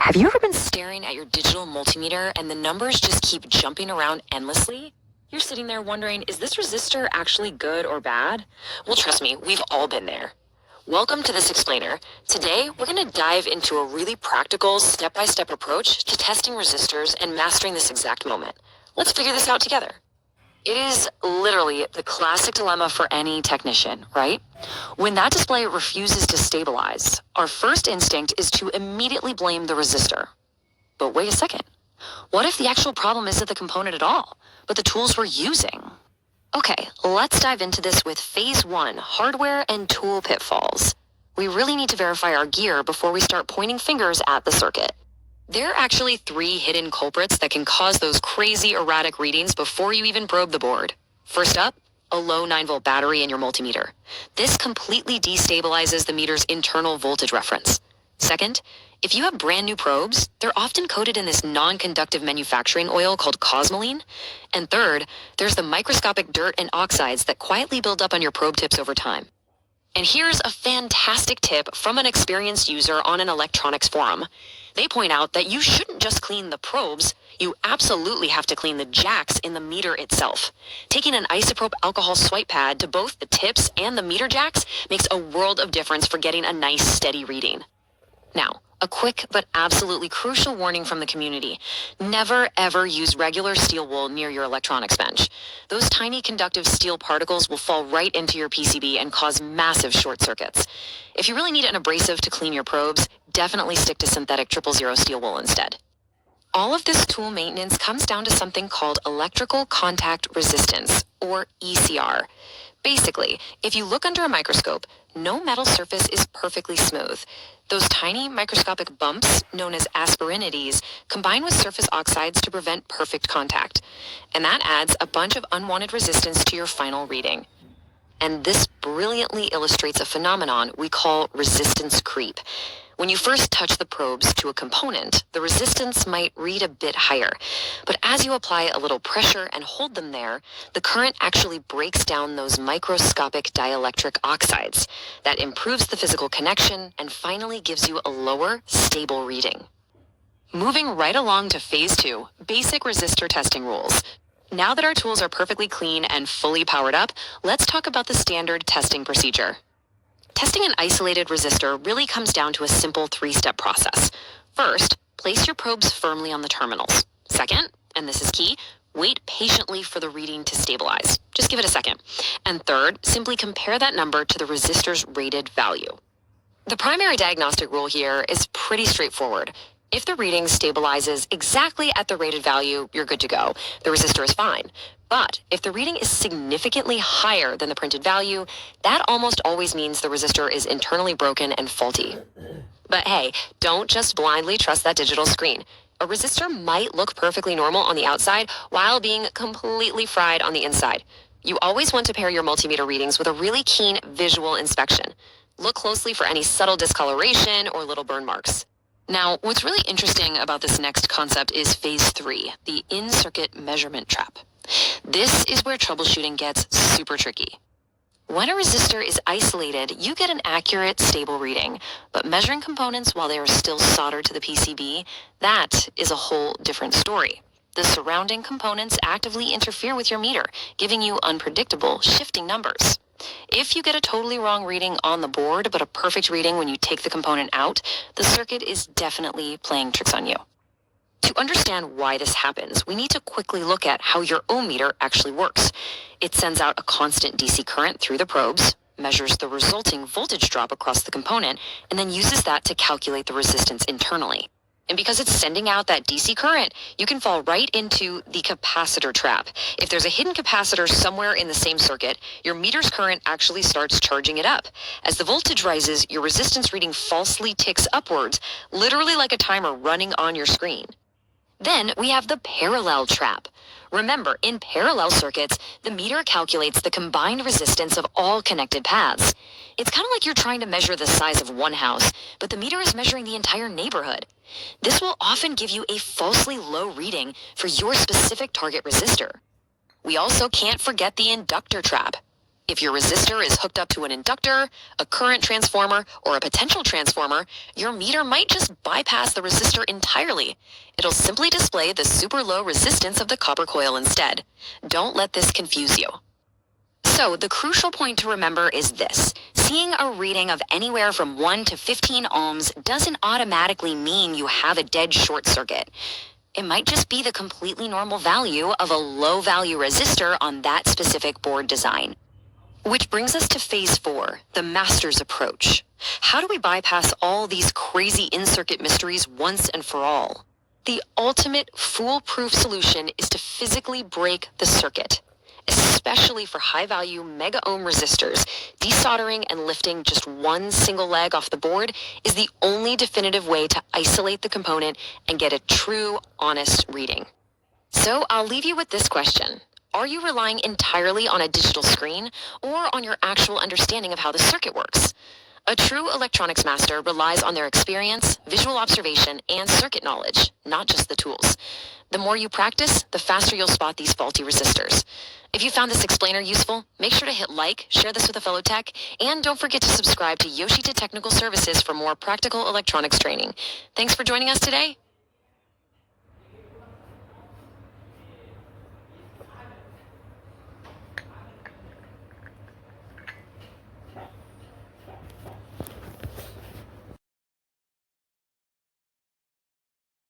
Have you ever been staring at your digital multimeter and the numbers just keep jumping around endlessly? You're sitting there wondering, is this resistor actually good or bad? Well, trust me, we've all been there. Welcome to this explainer. Today, we're going to dive into a really practical, step-by-step approach to testing resistors and mastering this exact moment. Let's figure this out together. It is literally the classic dilemma for any technician, right? When that display refuses to stabilize, our first instinct is to immediately blame the resistor. But wait a second. What if the actual problem isn't the component at all, but the tools we're using? Okay, let's dive into this with phase 1, hardware and tool pitfalls. We really need to verify our gear before we start pointing fingers at the circuit. There are actually 3 hidden culprits that can cause those crazy erratic readings before you even probe the board. First up, a low 9-volt battery in your multimeter. This completely destabilizes the meter's internal voltage reference. Second, if you have brand new probes, they're often coated in this non-conductive manufacturing oil called cosmoline. And third, there's the microscopic dirt and oxides that quietly build up on your probe tips over time. And here's a fantastic tip from an experienced user on an electronics forum. They point out that you shouldn't just clean the probes, you absolutely have to clean the jacks in the meter itself. Taking an isopropyl alcohol swipe pad to both the tips and the meter jacks makes a world of difference for getting a nice steady reading. Now, a quick but absolutely crucial warning from the community. Never ever use regular steel wool near your electronics bench. Those tiny conductive steel particles will fall right into your PCB and cause massive short circuits. If you really need an abrasive to clean your probes, definitely stick to synthetic 000 steel wool instead. All of this tool maintenance comes down to something called electrical contact resistance, or ECR. Basically, if you look under a microscope, no metal surface is perfectly smooth. Those tiny microscopic bumps, known as aspirinities, combine with surface oxides to prevent perfect contact. And that adds a bunch of unwanted resistance to your final reading. And this brilliantly illustrates a phenomenon we call resistance creep. When you first touch the probes to a component, the resistance might read a bit higher. But as you apply a little pressure and hold them there, the current actually breaks down those microscopic dielectric oxides. That improves the physical connection and finally gives you a lower, stable reading. Moving right along to phase 2, basic resistor testing rules. Now that our tools are perfectly clean and fully powered up, let's talk about the standard testing procedure. Testing an isolated resistor really comes down to a simple 3-step process. First, place your probes firmly on the terminals. Second, and this is key, wait patiently for the reading to stabilize. Just give it a second. And third, simply compare that number to the resistor's rated value. The primary diagnostic rule here is pretty straightforward. If the reading stabilizes exactly at the rated value, you're good to go. The resistor is fine. But if the reading is significantly higher than the printed value, that almost always means the resistor is internally broken and faulty. But hey, don't just blindly trust that digital screen. A resistor might look perfectly normal on the outside while being completely fried on the inside. You always want to pair your multimeter readings with a really keen visual inspection. Look closely for any subtle discoloration or little burn marks. Now, what's really interesting about this next concept is phase 3, the in-circuit measurement trap. This is where troubleshooting gets super tricky. When a resistor is isolated, you get an accurate, stable reading, but measuring components while they are still soldered to the PCB, that is a whole different story. The surrounding components actively interfere with your meter, giving you unpredictable, shifting numbers. If you get a totally wrong reading on the board, but a perfect reading when you take the component out, the circuit is definitely playing tricks on you. To understand why this happens, we need to quickly look at how your ohm meter actually works. It sends out a constant DC current through the probes, measures the resulting voltage drop across the component, and then uses that to calculate the resistance internally. And because it's sending out that DC current, you can fall right into the capacitor trap. If there's a hidden capacitor somewhere in the same circuit, your meter's current actually starts charging it up. As the voltage rises, your resistance reading falsely ticks upwards, literally like a timer running on your screen. Then we have the parallel trap. Remember, in parallel circuits, the meter calculates the combined resistance of all connected paths. It's kind of like you're trying to measure the size of one house, but the meter is measuring the entire neighborhood. This will often give you a falsely low reading for your specific target resistor. We also can't forget the inductor trap. If your resistor is hooked up to an inductor, a current transformer, or a potential transformer, your meter might just bypass the resistor entirely. It'll simply display the super low resistance of the copper coil instead. Don't let this confuse you. So the crucial point to remember is this. Seeing a reading of anywhere from 1 to 15 ohms doesn't automatically mean you have a dead short circuit. It might just be the completely normal value of a low-value resistor on that specific board design. Which brings us to phase 4, the master's approach. How do we bypass all these crazy in-circuit mysteries once and for all? The ultimate foolproof solution is to physically break the circuit. Especially for high-value mega-ohm resistors, desoldering and lifting just one single leg off the board is the only definitive way to isolate the component and get a true, honest reading. So I'll leave you with this question. Are you relying entirely on a digital screen or on your actual understanding of how the circuit works? A true electronics master relies on their experience, visual observation, and circuit knowledge, not just the tools. The more you practice, the faster you'll spot these faulty resistors. If you found this explainer useful, make sure to hit like, share this with a fellow tech, and don't forget to subscribe to Yoshita Technical Services for more practical electronics training. Thanks for joining us today.